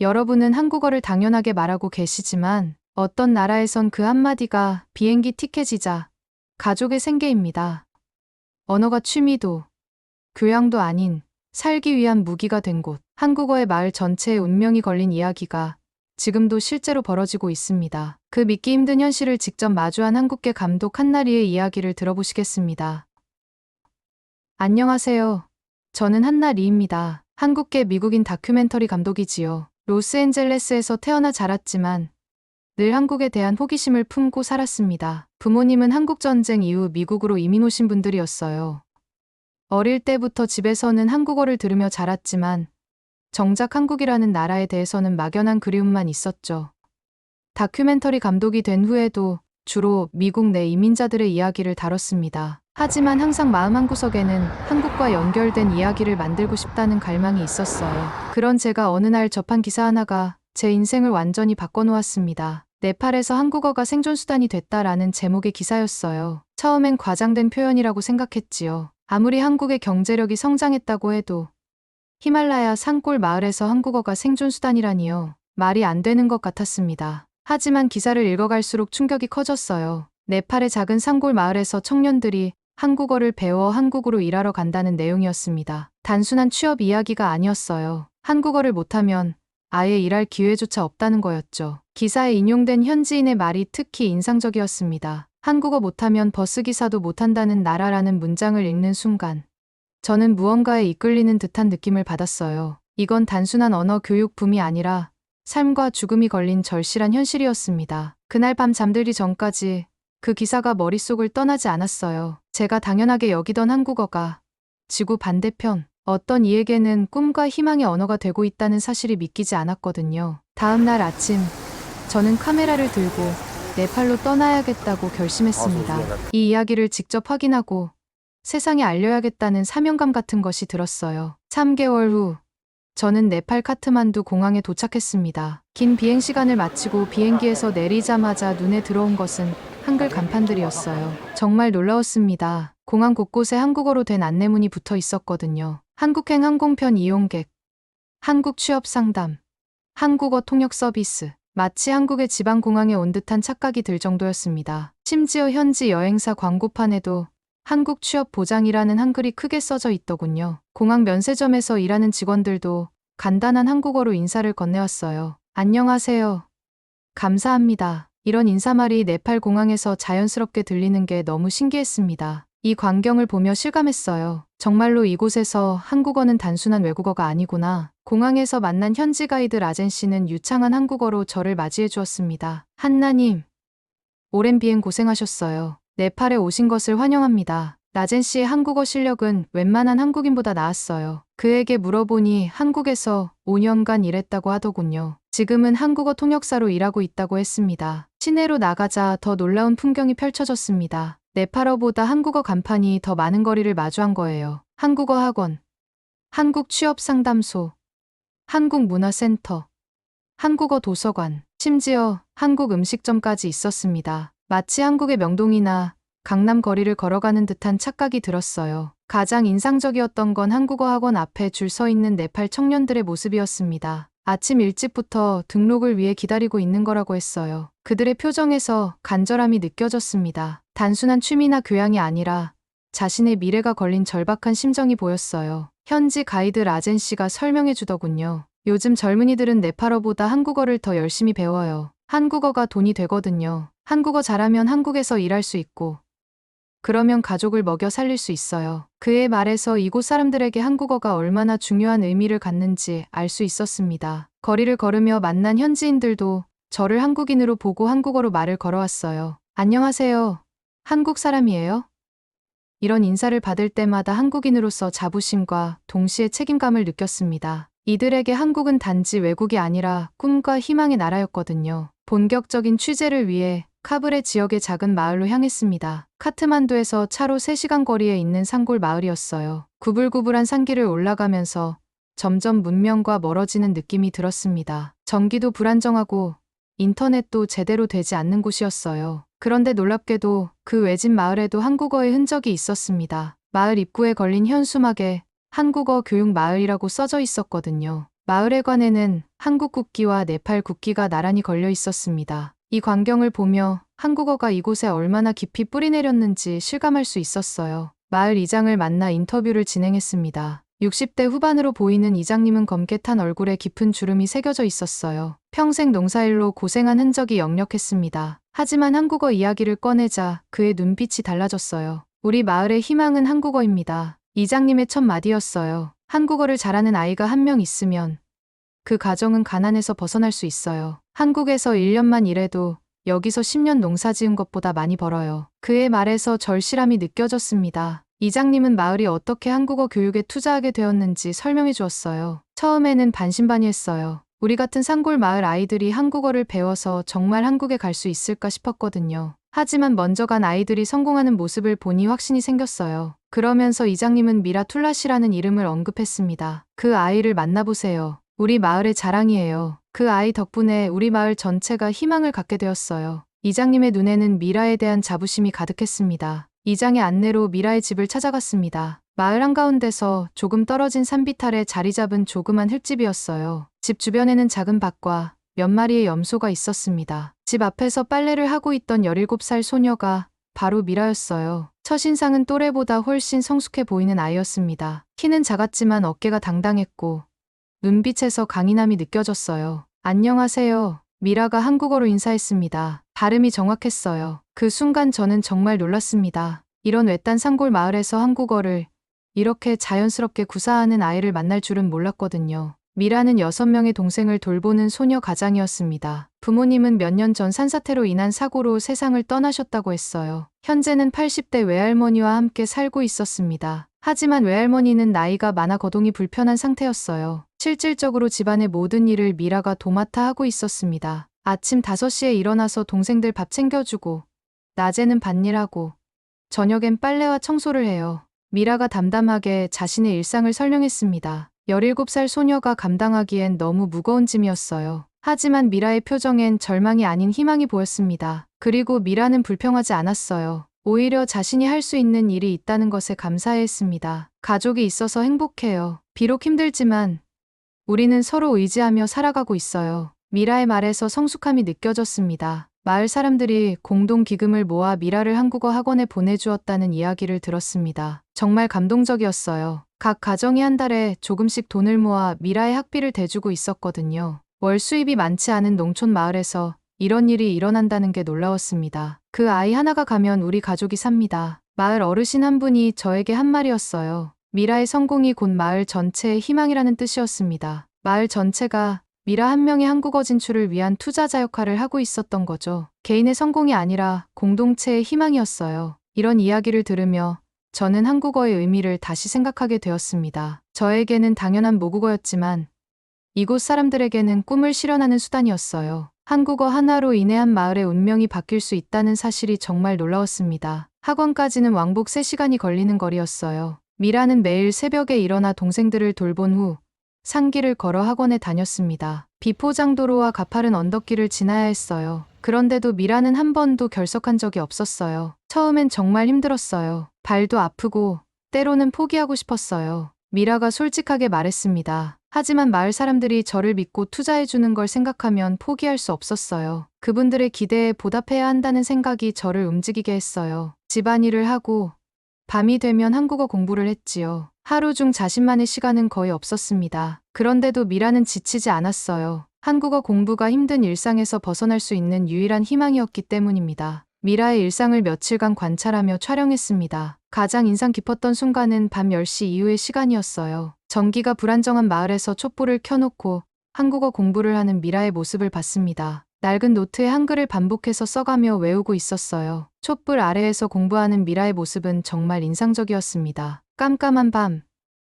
여러분은 한국어를 당연하게 말하고 계시지만 어떤 나라에선 그 한마디가 비행기 티켓이자 가족의 생계입니다. 언어가 취미도 교양도 아닌 살기 위한 무기가 된 곳, 한국어의 마을 전체의 운명이 걸린 이야기가 지금도 실제로 벌어지고 있습니다. 그 믿기 힘든 현실을 직접 마주한 한국계 감독 한나리의 이야기를 들어보시겠습니다. 안녕하세요. 저는 한나리입니다. 한국계 미국인 다큐멘터리 감독이지요. 로스앤젤레스에서 태어나 자랐지만 늘 한국에 대한 호기심을 품고 살았습니다. 부모님은 한국전쟁 이후 미국으로 이민 오신 분들이었어요. 어릴 때부터 집에서는 한국어를 들으며 자랐지만 정작 한국이라는 나라에 대해서는 막연한 그리움만 있었죠. 다큐멘터리 감독이 된 후에도 주로 미국 내 이민자들의 이야기를 다뤘습니다. 하지만 항상 마음 한구석에는 한국과 연결된 이야기를 만들고 싶다는 갈망이 있었어요. 그런 제가 어느 날 접한 기사 하나가 제 인생을 완전히 바꿔놓았습니다. 네팔에서 한국어가 생존수단이 됐다라는 제목의 기사였어요. 처음엔 과장된 표현이라고 생각했지요. 아무리 한국의 경제력이 성장했다고 해도 히말라야 산골 마을에서 한국어가 생존수단이라니요. 말이 안 되는 것 같았습니다. 하지만 기사를 읽어갈수록 충격이 커졌어요. 네팔의 작은 산골 마을에서 청년들이 한국어를 배워 한국으로 일하러 간다는 내용이었습니다. 단순한 취업 이야기가 아니었어요. 한국어를 못하면 아예 일할 기회조차 없다는 거였죠. 기사에 인용된 현지인의 말이 특히 인상적이었습니다. 한국어 못하면 버스기사도 못한다는 나라라는 문장을 읽는 순간 저는 무언가에 이끌리는 듯한 느낌을 받았어요. 이건 단순한 언어 교육 붐이 아니라 삶과 죽음이 걸린 절실한 현실이었습니다. 그날 밤 잠들기 전까지 그 기사가 머릿속을 떠나지 않았어요. 제가 당연하게 여기던 한국어가 지구 반대편 어떤 이에게는 꿈과 희망의 언어가 되고 있다는 사실이 믿기지 않았거든요. 다음 날 아침 저는 카메라를 들고 네팔로 떠나야겠다고 결심했습니다. 이 이야기를 직접 확인하고 세상에 알려야겠다는 사명감 같은 것이 들었어요. 3개월 후 저는 네팔 카트만두 공항에 도착했습니다. 긴 비행 시간을 마치고 비행기에서 내리자마자 눈에 들어온 것은 한글 간판들이었어요. 정말 놀라웠습니다. 공항 곳곳에 한국어로 된 안내문이 붙어 있었거든요. 한국행 항공편 이용객, 한국 취업 상담, 한국어 통역 서비스. 마치 한국의 지방공항에 온 듯한 착각이 들 정도였습니다. 심지어 현지 여행사 광고판에도 한국 취업 보장이라는 한글이 크게 써져 있더군요. 공항 면세점에서 일하는 직원들도 간단한 한국어로 인사를 건네왔어요. 안녕하세요. 감사합니다. 이런 인사말이 네팔 공항에서 자연스럽게 들리는 게 너무 신기했습니다. 이 광경을 보며 실감했어요. 정말로 이곳에서 한국어는 단순한 외국어가 아니구나. 공항에서 만난 현지 가이드 라젠 씨는 유창한 한국어로 저를 맞이해 주었습니다. 한나님, 오랜 비행 고생하셨어요. 네팔에 오신 것을 환영합니다. 라젠 씨의 한국어 실력은 웬만한 한국인보다 나았어요. 그에게 물어보니 한국에서 5년간 일했다고 하더군요. 지금은 한국어 통역사로 일하고 있다고 했습니다. 시내로 나가자 더 놀라운 풍경이 펼쳐졌습니다. 네팔어보다 한국어 간판이 더 많은 거리를 마주한 거예요. 한국어 학원, 한국 취업 상담소, 한국 문화센터, 한국어 도서관, 심지어 한국 음식점까지 있었습니다. 마치 한국의 명동이나 강남 거리를 걸어가는 듯한 착각이 들었어요. 가장 인상적이었던 건 한국어 학원 앞에 줄 서 있는 네팔 청년들의 모습이었습니다. 아침 일찍부터 등록을 위해 기다리고 있는 거라고 했어요. 그들의 표정에서 간절함이 느껴졌습니다. 단순한 취미나 교양이 아니라 자신의 미래가 걸린 절박한 심정이 보였어요. 현지 가이드 라젠 씨가 설명해 주더군요. 요즘 젊은이들은 네팔어보다 한국어를 더 열심히 배워요. 한국어가 돈이 되거든요. 한국어 잘하면 한국에서 일할 수 있고 그러면 가족을 먹여 살릴 수 있어요. 그의 말에서 이곳 사람들에게 한국어가 얼마나 중요한 의미를 갖는지 알 수 있었습니다. 거리를 걸으며 만난 현지인들도 저를 한국인으로 보고 한국어로 말을 걸어왔어요. 안녕하세요. 한국 사람이에요? 이런 인사를 받을 때마다 한국인으로서 자부심과 동시에 책임감을 느꼈습니다. 이들에게 한국은 단지 외국이 아니라 꿈과 희망의 나라였거든요. 본격적인 취재를 위해 카브레 지역의 작은 마을로 향했습니다. 카트만두에서 차로 3시간 거리에 있는 산골 마을이었어요. 구불구불한 산길을 올라가면서 점점 문명과 멀어지는 느낌이 들었습니다. 전기도 불안정하고 인터넷도 제대로 되지 않는 곳이었어요. 그런데 놀랍게도 그 외진 마을에도 한국어의 흔적이 있었습니다. 마을 입구에 걸린 현수막에 한국어 교육 마을이라고 써져 있었거든요. 마을회관에는 한국 국기와 네팔 국기가 나란히 걸려 있었습니다. 이 광경을 보며 한국어가 이곳에 얼마나 깊이 뿌리내렸는지 실감할 수 있었어요. 마을 이장을 만나 인터뷰를 진행했습니다. 60대 후반으로 보이는 이장님은 검게 탄 얼굴에 깊은 주름이 새겨져 있었어요. 평생 농사일로 고생한 흔적이 역력했습니다. 하지만 한국어 이야기를 꺼내자 그의 눈빛이 달라졌어요. 우리 마을의 희망은 한국어입니다. 이장님의 첫 마디였어요. 한국어를 잘하는 아이가 한 명 있으면 그 가정은 가난에서 벗어날 수 있어요. 한국에서 1년만 일해도 여기서 10년 농사 지은 것보다 많이 벌어요. 그의 말에서 절실함이 느껴졌습니다. 이장님은 마을이 어떻게 한국어 교육에 투자하게 되었는지 설명해 주었어요. 처음에는 반신반의했어요. 우리 같은 산골 마을 아이들이 한국어를 배워서 정말 한국에 갈 수 있을까 싶었거든요. 하지만 먼저 간 아이들이 성공하는 모습을 보니 확신이 생겼어요. 그러면서 이장님은 미라툴라시라는 이름을 언급했습니다. 그 아이를 만나보세요. 우리 마을의 자랑이에요. 그 아이 덕분에 우리 마을 전체가 희망을 갖게 되었어요. 이장님의 눈에는 미라에 대한 자부심이 가득했습니다. 이장의 안내로 미라의 집을 찾아갔습니다. 마을 한가운데서 조금 떨어진 산비탈에 자리 잡은 조그만 흙집이었어요. 집 주변에는 작은 밭과 몇 마리의 염소가 있었습니다. 집 앞에서 빨래를 하고 있던 17살 소녀가 바로 미라였어요. 첫인상은 또래보다 훨씬 성숙해 보이는 아이였습니다. 키는 작았지만 어깨가 당당했고 눈빛에서 강인함이 느껴졌어요. 안녕하세요. 미라가 한국어로 인사했습니다. 발음이 정확했어요. 그 순간 저는 정말 놀랐습니다. 이런 외딴 산골 마을에서 한국어를 이렇게 자연스럽게 구사하는 아이를 만날 줄은 몰랐거든요. 미라는 6명의 동생을 돌보는 소녀 가장이었습니다. 부모님은 몇 년 전 산사태로 인한 사고로 세상을 떠나셨다고 했어요. 현재는 80대 외할머니와 함께 살고 있었습니다. 하지만 외할머니는 나이가 많아 거동이 불편한 상태였어요. 실질적으로 집안의 모든 일을 미라가 도맡아 하고 있었습니다. 아침 5시에 일어나서 동생들 밥 챙겨주고, 낮에는 밭일하고, 저녁엔 빨래와 청소를 해요. 미라가 담담하게 자신의 일상을 설명했습니다. 17살 소녀가 감당하기엔 너무 무거운 짐이었어요. 하지만 미라의 표정엔 절망이 아닌 희망이 보였습니다. 그리고 미라는 불평하지 않았어요. 오히려 자신이 할 수 있는 일이 있다는 것에 감사해했습니다. 가족이 있어서 행복해요. 비록 힘들지만 우리는 서로 의지하며 살아가고 있어요. 미라의 말에서 성숙함이 느껴졌습니다. 마을 사람들이 공동 기금을 모아 미라를 한국어 학원에 보내주었다는 이야기를 들었습니다. 정말 감동적이었어요. 각 가정이 한 달에 조금씩 돈을 모아 미라의 학비를 대주고 있었거든요. 월 수입이 많지 않은 농촌 마을에서 이런 일이 일어난다는 게 놀라웠습니다. 그 아이 하나가 가면 우리 가족이 삽니다. 마을 어르신 한 분이 저에게 한 말이었어요. 미라의 성공이 곧 마을 전체의 희망이라는 뜻이었습니다. 마을 전체가 미라 한 명의 한국어 진출을 위한 투자자 역할을 하고 있었던 거죠. 개인의 성공이 아니라 공동체의 희망이었어요. 이런 이야기를 들으며 저는 한국어의 의미를 다시 생각하게 되었습니다. 저에게는 당연한 모국어였지만 이곳 사람들에게는 꿈을 실현하는 수단이었어요. 한국어 하나로 인해 한 마을의 운명이 바뀔 수 있다는 사실이 정말 놀라웠습니다. 학원까지는 왕복 3시간이 걸리는 거리였어요. 미라는 매일 새벽에 일어나 동생들을 돌본 후 산길을 걸어 학원에 다녔습니다. 비포장도로와 가파른 언덕길을 지나야 했어요. 그런데도 미라는 한 번도 결석한 적이 없었어요. 처음엔 정말 힘들었어요. 발도 아프고 때로는 포기하고 싶었어요. 미라가 솔직하게 말했습니다. 하지만 마을 사람들이 저를 믿고 투자해주는 걸 생각하면 포기할 수 없었어요. 그분들의 기대에 보답해야 한다는 생각이 저를 움직이게 했어요. 집안일을 하고 밤이 되면 한국어 공부를 했지요. 하루 중 자신만의 시간은 거의 없었습니다. 그런데도 미라는 지치지 않았어요. 한국어 공부가 힘든 일상에서 벗어날 수 있는 유일한 희망이었기 때문입니다. 미라의 일상을 며칠간 관찰하며 촬영했습니다. 가장 인상 깊었던 순간은 밤 10시 이후의 시간이었어요. 전기가 불안정한 마을에서 촛불을 켜놓고 한국어 공부를 하는 미라의 모습을 봤습니다. 낡은 노트에 한글을 반복해서 써가며 외우고 있었어요. 촛불 아래에서 공부하는 미라의 모습은 정말 인상적이었습니다. 깜깜한 밤,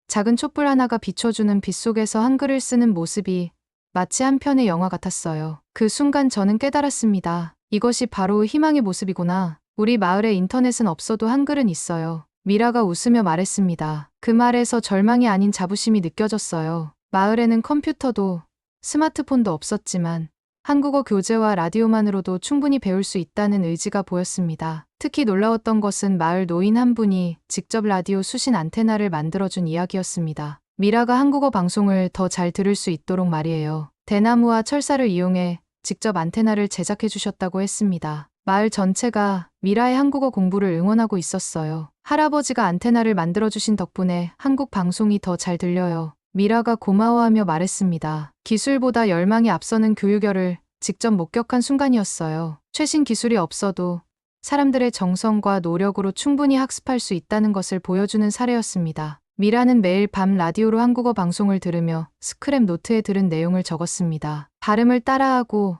작은 촛불 하나가 비춰주는 빛 속에서 한글을 쓰는 모습이 마치 한 편의 영화 같았어요. 그 순간 저는 깨달았습니다. 이것이 바로 희망의 모습이구나. 우리 마을에 인터넷은 없어도 한글은 있어요. 미라가 웃으며 말했습니다. 그 말에서 절망이 아닌 자부심이 느껴졌어요. 마을에는 컴퓨터도 스마트폰도 없었지만 한국어 교재와 라디오만으로도 충분히 배울 수 있다는 의지가 보였습니다. 특히 놀라웠던 것은 마을 노인 한 분이 직접 라디오 수신 안테나를 만들어준 이야기였습니다. 미라가 한국어 방송을 더 잘 들을 수 있도록 말이에요. 대나무와 철사를 이용해 직접 안테나를 제작해 주셨다고 했습니다. 마을 전체가 미라의 한국어 공부를 응원하고 있었어요. 할아버지가 안테나를 만들어주신 덕분에 한국 방송이 더 잘 들려요. 미라가 고마워하며 말했습니다. 기술보다 열망이 앞서는 교육열을 직접 목격한 순간이었어요. 최신 기술이 없어도 사람들의 정성과 노력으로 충분히 학습할 수 있다는 것을 보여주는 사례였습니다. 미라는 매일 밤 라디오로 한국어 방송을 들으며 스크랩 노트에 들은 내용을 적었습니다. 발음을 따라하고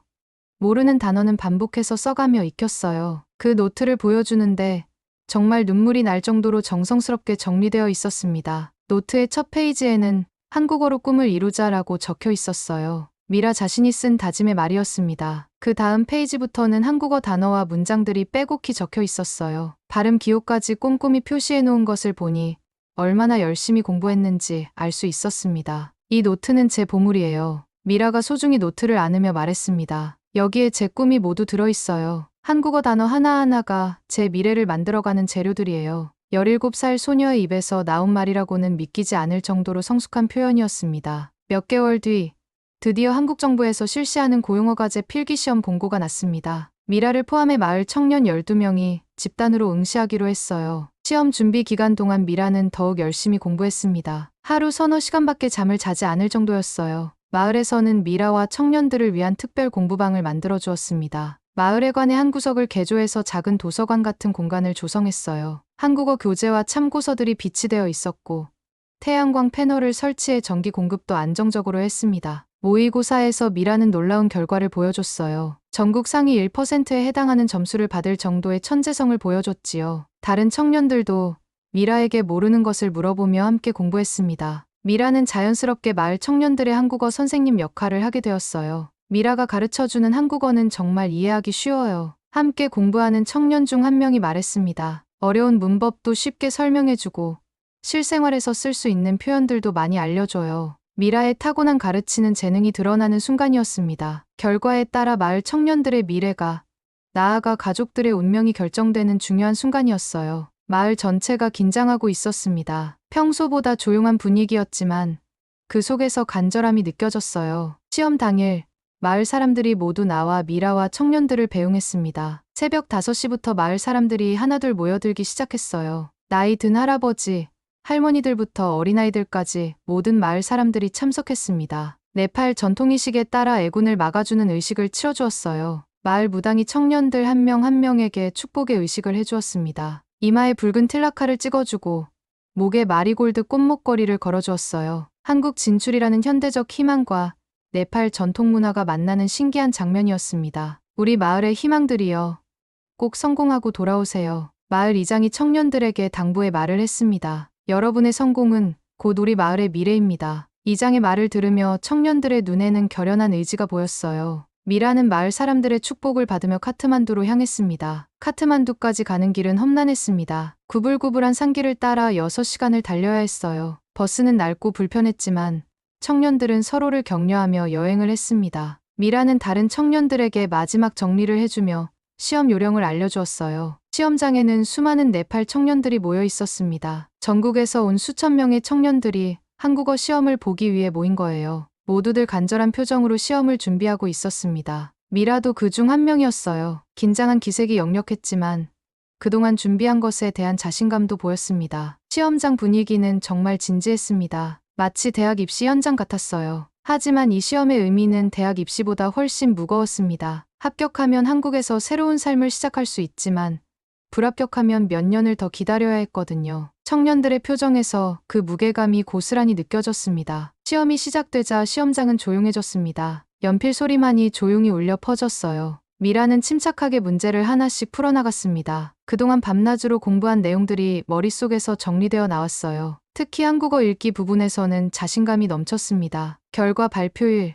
모르는 단어는 반복해서 써가며 익혔어요. 그 노트를 보여주는데 정말 눈물이 날 정도로 정성스럽게 정리되어 있었습니다. 노트의 첫 페이지에는 한국어로 꿈을 이루자라고 적혀 있었어요. 미라 자신이 쓴 다짐의 말이었습니다. 그 다음 페이지부터는 한국어 단어와 문장들이 빼곡히 적혀 있었어요. 발음 기호까지 꼼꼼히 표시해 놓은 것을 보니 얼마나 열심히 공부했는지 알 수 있었습니다. 이 노트는 제 보물이에요. 미라가 소중히 노트를 안으며 말했습니다. 여기에 제 꿈이 모두 들어있어요. 한국어 단어 하나하나가 제 미래를 만들어가는 재료들이에요. 17살 소녀의 입에서 나온 말이라고는 믿기지 않을 정도로 성숙한 표현이었습니다. 몇 개월 뒤 드디어 한국 정부에서 실시하는 고용어과제 필기시험 공고가 났습니다. 미라를 포함해 마을 청년 12명이 집단으로 응시하기로 했어요. 시험 준비 기간 동안 미라는 더욱 열심히 공부했습니다. 하루 서너 시간밖에 잠을 자지 않을 정도였어요. 마을에서는 미라와 청년들을 위한 특별 공부방을 만들어 주었습니다. 마을에 관해 한 구석을 개조해서 작은 도서관 같은 공간을 조성했어요. 한국어 교재와 참고서들이 비치되어 있었고 태양광 패널을 설치해 전기 공급도 안정적으로 했습니다. 모의고사에서 미라는 놀라운 결과를 보여줬어요. 전국 상위 1%에 해당하는 점수를 받을 정도의 천재성을 보여줬지요. 다른 청년들도 미라에게 모르는 것을 물어보며 함께 공부했습니다. 미라는 자연스럽게 마을 청년들의 한국어 선생님 역할을 하게 되었어요. 미라가 가르쳐주는 한국어는 정말 이해하기 쉬워요. 함께 공부하는 청년 중 한 명이 말했습니다. 어려운 문법도 쉽게 설명해주고 실생활에서 쓸 수 있는 표현들도 많이 알려줘요. 미라의 타고난 가르치는 재능이 드러나는 순간이었습니다. 결과에 따라 마을 청년들의 미래가, 나아가 가족들의 운명이 결정되는 중요한 순간이었어요. 마을 전체가 긴장하고 있었습니다. 평소보다 조용한 분위기였지만 그 속에서 간절함이 느껴졌어요. 시험 당일, 마을 사람들이 모두 나와 미라와 청년들을 배웅했습니다. 새벽 5시부터 마을 사람들이 하나둘 모여들기 시작했어요. 나이 든 할아버지, 할머니들부터 어린아이들까지 모든 마을 사람들이 참석했습니다. 네팔 전통의식에 따라 애군을 막아주는 의식을 치러주었어요. 마을 무당이 청년들 한 명 한 명에게 축복의 의식을 해주었습니다. 이마에 붉은 틸라카를 찍어주고 목에 마리골드 꽃목걸이를 걸어주었어요. 한국 진출이라는 현대적 희망과 네팔 전통 문화가 만나는 신기한 장면이었습니다. 우리 마을의 희망들이여, 꼭 성공하고 돌아오세요. 마을 이장이 청년들에게 당부의 말을 했습니다. 여러분의 성공은 곧 우리 마을의 미래입니다. 이장의 말을 들으며 청년들의 눈에는 결연한 의지가 보였어요. 미라는 마을 사람들의 축복을 받으며 카트만두로 향했습니다. 카트만두까지 가는 길은 험난했습니다. 구불구불한 산길을 따라 6시간을 달려야 했어요. 버스는 낡고 불편했지만 청년들은 서로를 격려하며 여행을 했습니다. 미라는 다른 청년들에게 마지막 정리를 해주며 시험 요령을 알려주었어요. 시험장에는 수많은 네팔 청년들이 모여 있었습니다. 전국에서 온 수천 명의 청년들이 한국어 시험을 보기 위해 모인 거예요. 모두들 간절한 표정으로 시험을 준비하고 있었습니다. 미라도 그 중 한 명이었어요. 긴장한 기색이 역력했지만 그동안 준비한 것에 대한 자신감도 보였습니다. 시험장 분위기는 정말 진지했습니다. 마치 대학 입시 현장 같았어요. 하지만 이 시험의 의미는 대학 입시보다 훨씬 무거웠습니다. 합격하면 한국에서 새로운 삶을 시작할 수 있지만 불합격하면 몇 년을 더 기다려야 했거든요. 청년들의 표정에서 그 무게감이 고스란히 느껴졌습니다. 시험이 시작되자 시험장은 조용해졌습니다. 연필 소리만이 조용히 울려 퍼졌어요. 미라는 침착하게 문제를 하나씩 풀어나갔습니다. 그동안 밤낮으로 공부한 내용들이 머릿속에서 정리되어 나왔어요. 특히 한국어 읽기 부분에서는 자신감이 넘쳤습니다. 결과 발표일,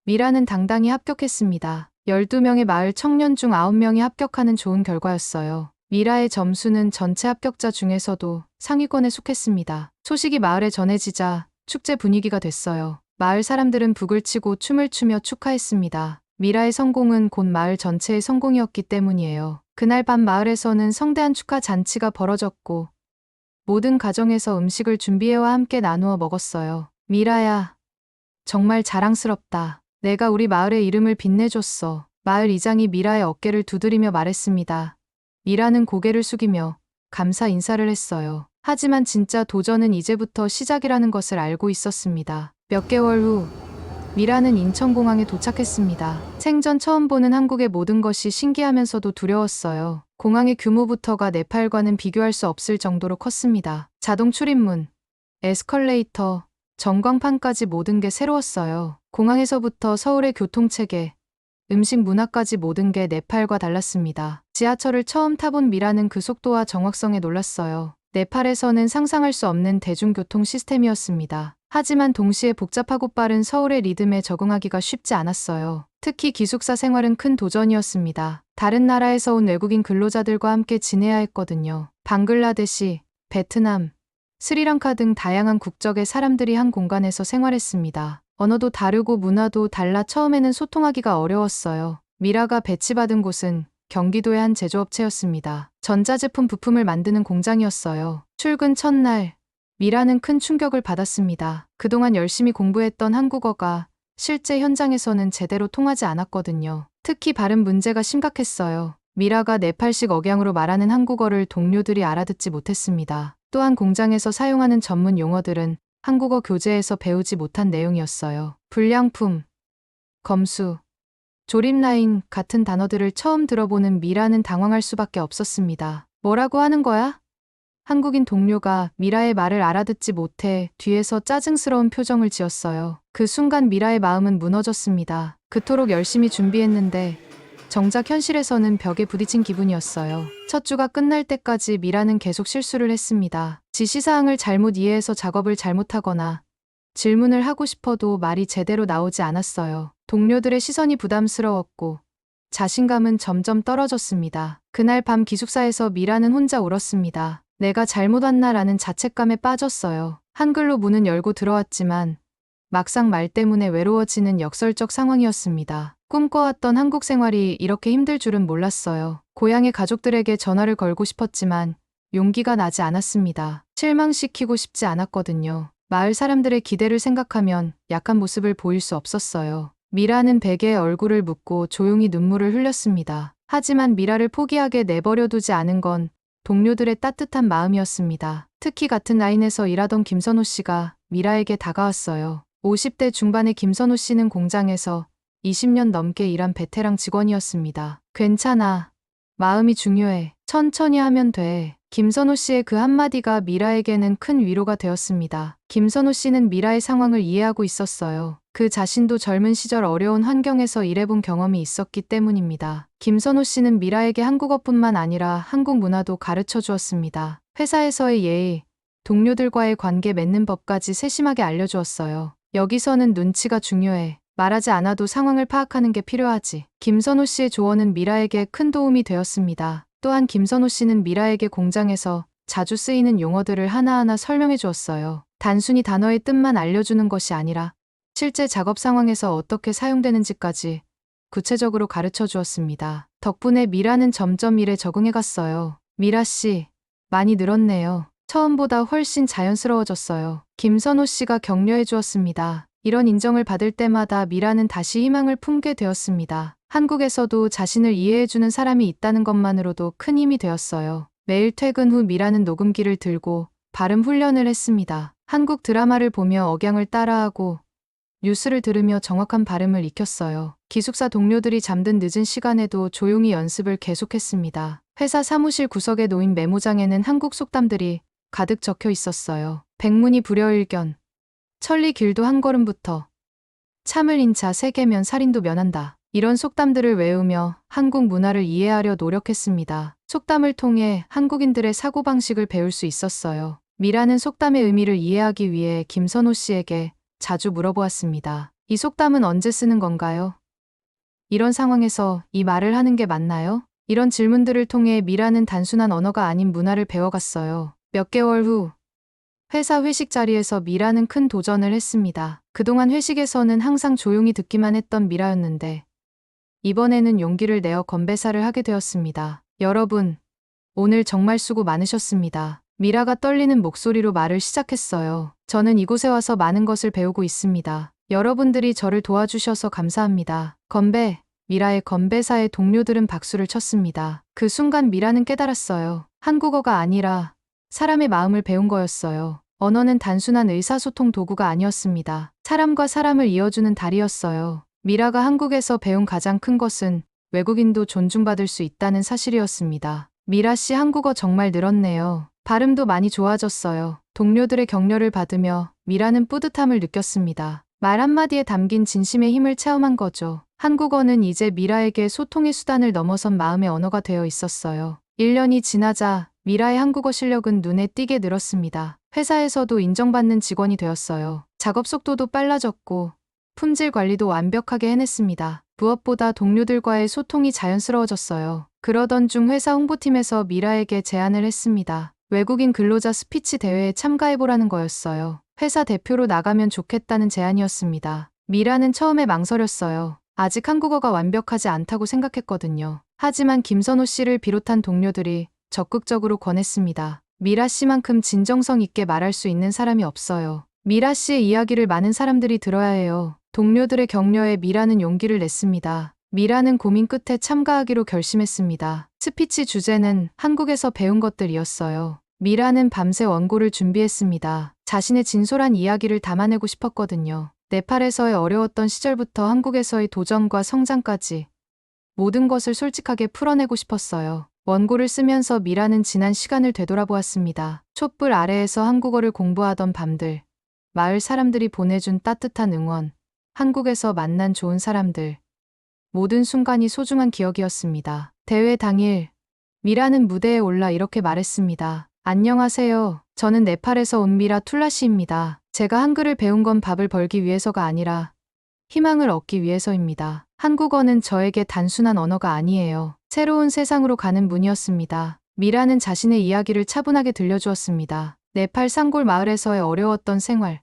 미라는 당당히 합격했습니다. 12명의 마을 청년 중 9명이 합격하는 좋은 결과였어요. 미라의 점수는 전체 합격자 중에서도 상위권에 속했습니다. 소식이 마을에 전해지자 축제 분위기가 됐어요. 마을 사람들은 북을 치고 춤을 추며 축하했습니다. 미라의 성공은 곧 마을 전체의 성공이었기 때문이에요. 그날 밤 마을에서는 성대한 축하 잔치가 벌어졌고 모든 가정에서 음식을 준비해와 함께 나누어 먹었어요. 미라야, 정말 자랑스럽다. 내가 우리 마을의 이름을 빛내줬어. 마을 이장이 미라의 어깨를 두드리며 말했습니다. 미라는 고개를 숙이며 감사 인사를 했어요. 하지만 진짜 도전은 이제부터 시작이라는 것을 알고 있었습니다. 몇 개월 후, 미라는 인천공항에 도착했습니다. 생전 처음 보는 한국의 모든 것이 신기하면서도 두려웠어요. 공항의 규모부터가 네팔과는 비교할 수 없을 정도로 컸습니다. 자동 출입문, 에스컬레이터, 전광판까지 모든 게 새로웠어요. 공항에서부터 서울의 교통체계, 음식 문화까지 모든 게 네팔과 달랐습니다. 지하철을 처음 타본 미라는 그 속도와 정확성에 놀랐어요. 네팔에서는 상상할 수 없는 대중교통 시스템이었습니다. 하지만 동시에 복잡하고 빠른 서울의 리듬에 적응하기가 쉽지 않았어요. 특히 기숙사 생활은 큰 도전이었습니다. 다른 나라에서 온 외국인 근로자들과 함께 지내야 했거든요. 방글라데시, 베트남, 스리랑카 등 다양한 국적의 사람들이 한 공간에서 생활했습니다. 언어도 다르고 문화도 달라 처음에는 소통하기가 어려웠어요. 미라가 배치받은 곳은 경기도의 한 제조업체였습니다. 전자제품 부품을 만드는 공장이었어요. 출근 첫날, 미라는 큰 충격을 받았습니다. 그동안 열심히 공부했던 한국어가 실제 현장에서는 제대로 통하지 않았거든요. 특히 발음 문제가 심각했어요. 미라가 네팔식 억양으로 말하는 한국어를 동료들이 알아듣지 못했습니다. 또한 공장에서 사용하는 전문 용어들은 한국어 교재에서 배우지 못한 내용이었어요. 불량품, 검수, 조립라인 같은 단어들을 처음 들어보는 미라는 당황할 수밖에 없었습니다. 뭐라고 하는 거야? 한국인 동료가 미라의 말을 알아듣지 못해 뒤에서 짜증스러운 표정을 지었어요. 그 순간 미라의 마음은 무너졌습니다. 그토록 열심히 준비했는데 정작 현실에서는 벽에 부딪힌 기분이었어요. 첫 주가 끝날 때까지 미라는 계속 실수를 했습니다. 지시사항을 잘못 이해해서 작업을 잘못하거나 질문을 하고 싶어도 말이 제대로 나오지 않았어요. 동료들의 시선이 부담스러웠고 자신감은 점점 떨어졌습니다. 그날 밤 기숙사에서 미라는 혼자 울었습니다. 내가 잘못 왔나라는 자책감에 빠졌어요. 한글로 문은 열고 들어왔지만 막상 말 때문에 외로워지는 역설적 상황이었습니다. 꿈꿔왔던 한국 생활이 이렇게 힘들 줄은 몰랐어요. 고향의 가족들에게 전화를 걸고 싶었지만 용기가 나지 않았습니다. 실망시키고 싶지 않았거든요. 마을 사람들의 기대를 생각하면 약한 모습을 보일 수 없었어요. 미라는 베개에 얼굴을 묻고 조용히 눈물을 흘렸습니다. 하지만 미라를 포기하게 내버려두지 않은 건 동료들의 따뜻한 마음이었습니다. 특히 같은 라인에서 일하던 김선호 씨가 미라에게 다가왔어요. 50대 중반의 김선호 씨는 공장에서 20년 넘게 일한 베테랑 직원이었습니다. 괜찮아. 마음이 중요해. 천천히 하면 돼. 김선호 씨의 그 한마디가 미라에게는 큰 위로가 되었습니다. 김선호 씨는 미라의 상황을 이해하고 있었어요. 그 자신도 젊은 시절 어려운 환경에서 일해본 경험이 있었기 때문입니다. 김선호 씨는 미라에게 한국어뿐만 아니라 한국 문화도 가르쳐 주었습니다. 회사에서의 예의, 동료들과의 관계 맺는 법까지 세심하게 알려주었어요. 여기서는 눈치가 중요해. 말하지 않아도 상황을 파악하는 게 필요하지. 김선호 씨의 조언은 미라에게 큰 도움이 되었습니다. 또한 김선호 씨는 미라에게 공장에서 자주 쓰이는 용어들을 하나하나 설명해 주었어요. 단순히 단어의 뜻만 알려주는 것이 아니라 실제 작업 상황에서 어떻게 사용되는지까지 구체적으로 가르쳐 주었습니다. 덕분에 미라는 점점 일에 적응해 갔어요. 미라 씨, 많이 늘었네요. 처음보다 훨씬 자연스러워졌어요. 김선호 씨가 격려해 주었습니다. 이런 인정을 받을 때마다 미라는 다시 희망을 품게 되었습니다. 한국에서도 자신을 이해해주는 사람이 있다는 것만으로도 큰 힘이 되었어요. 매일 퇴근 후 미라는 녹음기를 들고 발음 훈련을 했습니다. 한국 드라마를 보며 억양을 따라하고 뉴스를 들으며 정확한 발음을 익혔어요. 기숙사 동료들이 잠든 늦은 시간에도 조용히 연습을 계속했습니다. 회사 사무실 구석에 놓인 메모장에는 한국 속담들이 가득 적혀 있었어요. 백문이 불여일견, 천리 길도 한 걸음부터, 참을 인자 세 개면 살인도 면한다. 이런 속담들을 외우며 한국 문화를 이해하려 노력했습니다. 속담을 통해 한국인들의 사고방식을 배울 수 있었어요. 미라는 속담의 의미를 이해하기 위해 김선호 씨에게 자주 물어보았습니다. 이 속담은 언제 쓰는 건가요? 이런 상황에서 이 말을 하는 게 맞나요? 이런 질문들을 통해 미라는 단순한 언어가 아닌 문화를 배워갔어요. 몇 개월 후 회사 회식 자리에서 미라는 큰 도전을 했습니다. 그동안 회식에서는 항상 조용히 듣기만 했던 미라였는데 이번에는 용기를 내어 건배사를 하게 되었습니다. 여러분, 오늘 정말 수고 많으셨습니다. 미라가 떨리는 목소리로 말을 시작했어요. 저는 이곳에 와서 많은 것을 배우고 있습니다. 여러분들이 저를 도와주셔서 감사합니다. 건배. 미라의 건배사의 동료들은 박수를 쳤습니다. 그 순간 미라는 깨달았어요. 한국어가 아니라 사람의 마음을 배운 거였어요. 언어는 단순한 의사소통 도구가 아니었습니다. 사람과 사람을 이어주는 다리였어요. 미라가 한국에서 배운 가장 큰 것은 외국인도 존중받을 수 있다는 사실이었습니다. 미라 씨 한국어 정말 늘었네요. 발음도 많이 좋아졌어요. 동료들의 격려를 받으며 미라는 뿌듯함을 느꼈습니다. 말 한마디에 담긴 진심의 힘을 체험한 거죠. 한국어는 이제 미라에게 소통의 수단을 넘어선 마음의 언어가 되어 있었어요. 1년이 지나자 미라의 한국어 실력은 눈에 띄게 늘었습니다. 회사에서도 인정받는 직원이 되었어요. 작업 속도도 빨라졌고 품질 관리도 완벽하게 해냈습니다. 무엇보다 동료들과의 소통이 자연스러워졌어요. 그러던 중 회사 홍보팀에서 미라에게 제안을 했습니다. 외국인 근로자 스피치 대회에 참가해보라는 거였어요. 회사 대표로 나가면 좋겠다는 제안이었습니다. 미라는 처음에 망설였어요. 아직 한국어가 완벽하지 않다고 생각했거든요. 하지만 김선호 씨를 비롯한 동료들이 적극적으로 권했습니다. 미라 씨만큼 진정성 있게 말할 수 있는 사람이 없어요. 미라 씨의 이야기를 많은 사람들이 들어야 해요. 동료들의 격려에 미라는 용기를 냈습니다. 미라는 고민 끝에 참가하기로 결심했습니다. 스피치 주제는 한국에서 배운 것들이었어요. 미라는 밤새 원고를 준비했습니다. 자신의 진솔한 이야기를 담아내고 싶었거든요. 네팔에서의 어려웠던 시절부터 한국에서의 도전과 성장까지 모든 것을 솔직하게 풀어내고 싶었어요. 원고를 쓰면서 미라는 지난 시간을 되돌아보았습니다. 촛불 아래에서 한국어를 공부하던 밤들, 마을 사람들이 보내준 따뜻한 응원, 한국에서 만난 좋은 사람들, 모든 순간이 소중한 기억이었습니다. 대회 당일, 미라는 무대에 올라 이렇게 말했습니다. 안녕하세요. 저는 네팔에서 온 미라 툴라시입니다. 제가 한글을 배운 건 밥을 벌기 위해서가 아니라 희망을 얻기 위해서입니다. 한국어는 저에게 단순한 언어가 아니에요. 새로운 세상으로 가는 문이었습니다. 미라는 자신의 이야기를 차분하게 들려주었습니다. 네팔 산골 마을에서의 어려웠던 생활,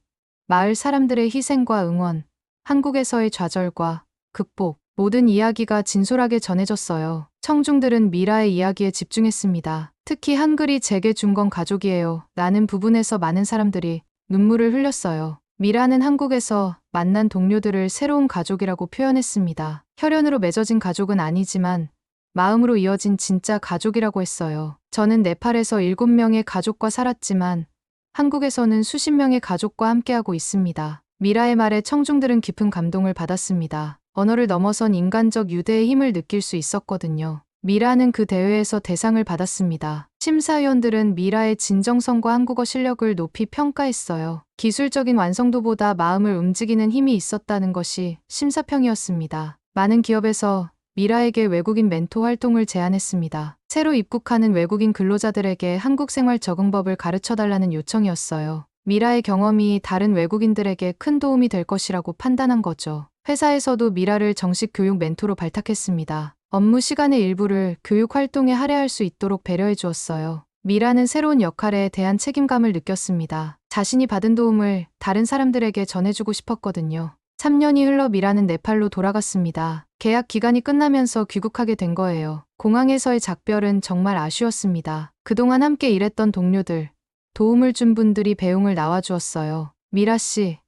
마을 사람들의 희생과 응원, 한국에서의 좌절과 극복, 모든 이야기가 진솔하게 전해졌어요. 청중들은 미라의 이야기에 집중했습니다. 특히 한글이 제게 준 건 가족이에요. 라는 부분에서 많은 사람들이 눈물을 흘렸어요. 미라는 한국에서 만난 동료들을 새로운 가족이라고 표현했습니다. 혈연으로 맺어진 가족은 아니지만 마음으로 이어진 진짜 가족이라고 했어요. 저는 네팔에서 7명의 가족과 살았지만 한국에서는 수십 명의 가족과 함께하고 있습니다. 미라의 말에 청중들은 깊은 감동을 받았습니다. 언어를 넘어선 인간적 유대의 힘을 느낄 수 있었거든요. 미라는 그 대회에서 대상을 받았습니다. 심사위원들은 미라의 진정성과 한국어 실력을 높이 평가했어요. 기술적인 완성도보다 마음을 움직이는 힘이 있었다는 것이 심사평이었습니다. 많은 기업에서 미라에게 외국인 멘토 활동을 제안했습니다. 새로 입국하는 외국인 근로자들에게 한국 생활 적응법을 가르쳐달라는 요청이었어요. 미라의 경험이 다른 외국인들에게 큰 도움이 될 것이라고 판단한 거죠. 회사에서도 미라를 정식 교육 멘토로 발탁했습니다. 업무 시간의 일부를 교육 활동에 할애할 수 있도록 배려해 주었어요. 미라는 새로운 역할에 대한 책임감을 느꼈습니다. 자신이 받은 도움을 다른 사람들에게 전해주고 싶었거든요. 3년이 흘러 미라는 네팔로 돌아갔습니다. 계약 기간이 끝나면서 귀국하게 된 거예요. 공항에서의 작별은 정말 아쉬웠습니다. 그동안 함께 일했던 동료들, 도움을 준 분들이 배웅을 나와주었어요. 미라 씨,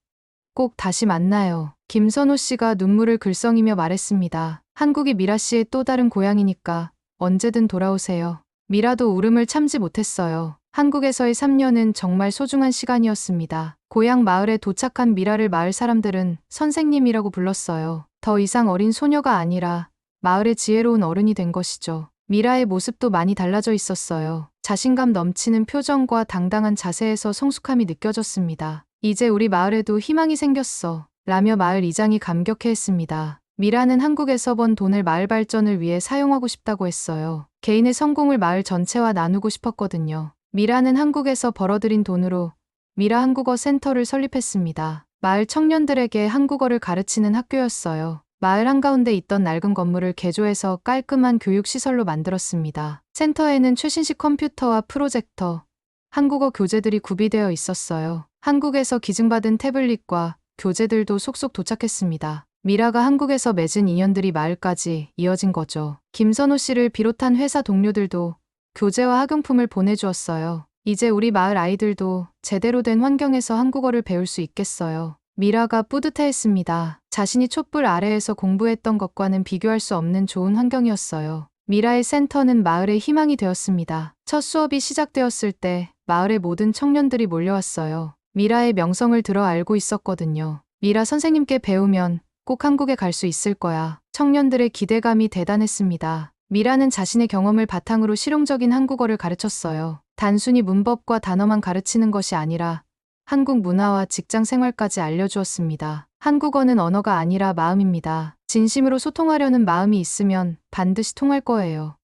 꼭 다시 만나요. 김선호 씨가 눈물을 글썽이며 말했습니다. 한국이 미라 씨의 또 다른 고향이니까 언제든 돌아오세요. 미라도 울음을 참지 못했어요. 한국에서의 3년은 정말 소중한 시간이었습니다. 고향 마을에 도착한 미라를 마을 사람들은 선생님이라고 불렀어요. 더 이상 어린 소녀가 아니라 마을의 지혜로운 어른이 된 것이죠. 미라의 모습도 많이 달라져 있었어요. 자신감 넘치는 표정과 당당한 자세에서 성숙함이 느껴졌습니다. 이제 우리 마을에도 희망이 생겼어. 라며 마을 이장이 감격해했습니다. 미라는 한국에서 번 돈을 마을 발전을 위해 사용하고 싶다고 했어요. 개인의 성공을 마을 전체와 나누고 싶었거든요. 미라는 한국에서 벌어들인 돈으로 미라 한국어 센터를 설립했습니다. 마을 청년들에게 한국어를 가르치는 학교였어요. 마을 한가운데 있던 낡은 건물을 개조해서 깔끔한 교육시설로 만들었습니다. 센터에는 최신식 컴퓨터와 프로젝터, 한국어 교재들이 구비되어 있었어요. 한국에서 기증받은 태블릿과 교재들도 속속 도착했습니다. 미라가 한국에서 맺은 인연들이 마을까지 이어진 거죠. 김선호 씨를 비롯한 회사 동료들도 교재와 학용품을 보내주었어요. 이제 우리 마을 아이들도 제대로 된 환경에서 한국어를 배울 수 있겠어요. 미라가 뿌듯해했습니다. 자신이 촛불 아래에서 공부했던 것과는 비교할 수 없는 좋은 환경이었어요. 미라의 센터는 마을의 희망이 되었습니다. 첫 수업이 시작되었을 때 마을의 모든 청년들이 몰려왔어요. 미라의 명성을 들어 알고 있었거든요. 미라 선생님께 배우면 꼭 한국에 갈 수 있을 거야. 청년들의 기대감이 대단했습니다. 미라는 자신의 경험을 바탕으로 실용적인 한국어를 가르쳤어요. 단순히 문법과 단어만 가르치는 것이 아니라 한국 문화와 직장 생활까지 알려주었습니다. 한국어는 언어가 아니라 마음입니다. 진심으로 소통하려는 마음이 있으면 반드시 통할 거예요.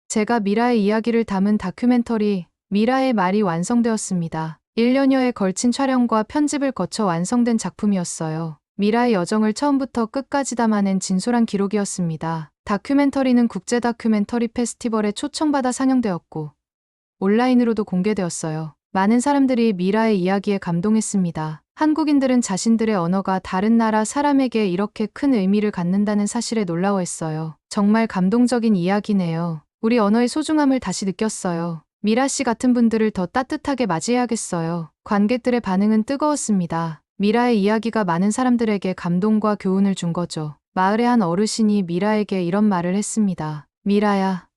제가 미라의 이야기를 담은 다큐멘터리 미라의 말이 완성되었습니다. 1년여에 걸친 촬영과 편집을 거쳐 완성된 작품이었어요. 미라의 여정을 처음부터 끝까지 담아낸 진솔한 기록이었습니다. 다큐멘터리는 국제 다큐멘터리 페스티벌에 초청받아 상영되었고 온라인으로도 공개되었어요. 많은 사람들이 미라의 이야기에 감동했습니다. 한국인들은 자신들의 언어가 다른 나라 사람에게 이렇게 큰 의미를 갖는다는 사실에 놀라워했어요. 정말 감동적인 이야기네요. 우리 언어의 소중함을 다시 느꼈어요. 미라 씨 같은 분들을 더 따뜻하게 맞이해야겠어요. 관객들의 반응은 뜨거웠습니다. 미라의 이야기가 많은 사람들에게 감동과 교훈을 준 거죠. 마을의 한 어르신이 미라에게 이런 말을 했습니다. 미라야,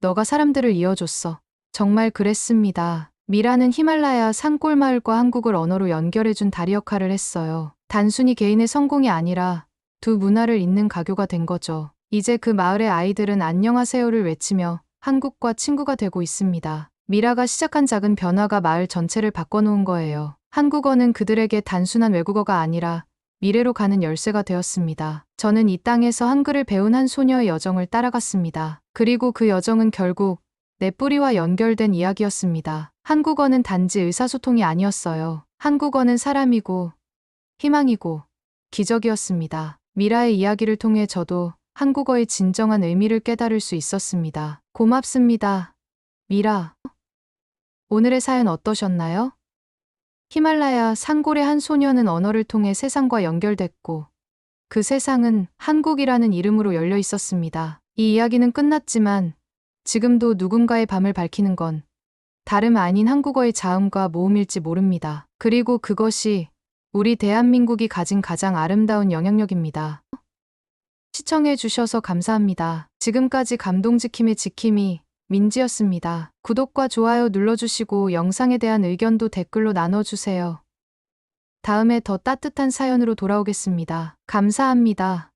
너가 사람들을 이어줬어. 정말 그랬습니다. 미라는 히말라야 산골 마을과 한국을 언어로 연결해준 다리 역할을 했어요. 단순히 개인의 성공이 아니라 두 문화를 잇는 가교가 된 거죠. 이제 그 마을의 아이들은 안녕하세요를 외치며 한국과 친구가 되고 있습니다. 미라가 시작한 작은 변화가 마을 전체를 바꿔놓은 거예요. 한국어는 그들에게 단순한 외국어가 아니라 미래로 가는 열쇠가 되었습니다. 저는 이 땅에서 한글을 배운 한 소녀의 여정을 따라갔습니다. 그리고 그 여정은 결국 내 뿌리와 연결된 이야기였습니다. 한국어는 단지 의사소통이 아니었어요. 한국어는 사람이고 희망이고 기적이었습니다. 미라의 이야기를 통해 저도 한국어의 진정한 의미를 깨달을 수 있었습니다. 고맙습니다. 미라. 오늘의 사연 어떠셨나요? 히말라야 산골의 한 소녀는 언어를 통해 세상과 연결됐고 그 세상은 한국이라는 이름으로 열려 있었습니다. 이 이야기는 끝났지만 지금도 누군가의 밤을 밝히는 건 다름 아닌 한국어의 자음과 모음일지 모릅니다. 그리고 그것이 우리 대한민국이 가진 가장 아름다운 영향력입니다. 시청해 주셔서 감사합니다. 지금까지 감동지킴의 지킴이 민지였습니다. 구독과 좋아요 눌러주시고 영상에 대한 의견도 댓글로 나눠주세요. 다음에 더 따뜻한 사연으로 돌아오겠습니다. 감사합니다.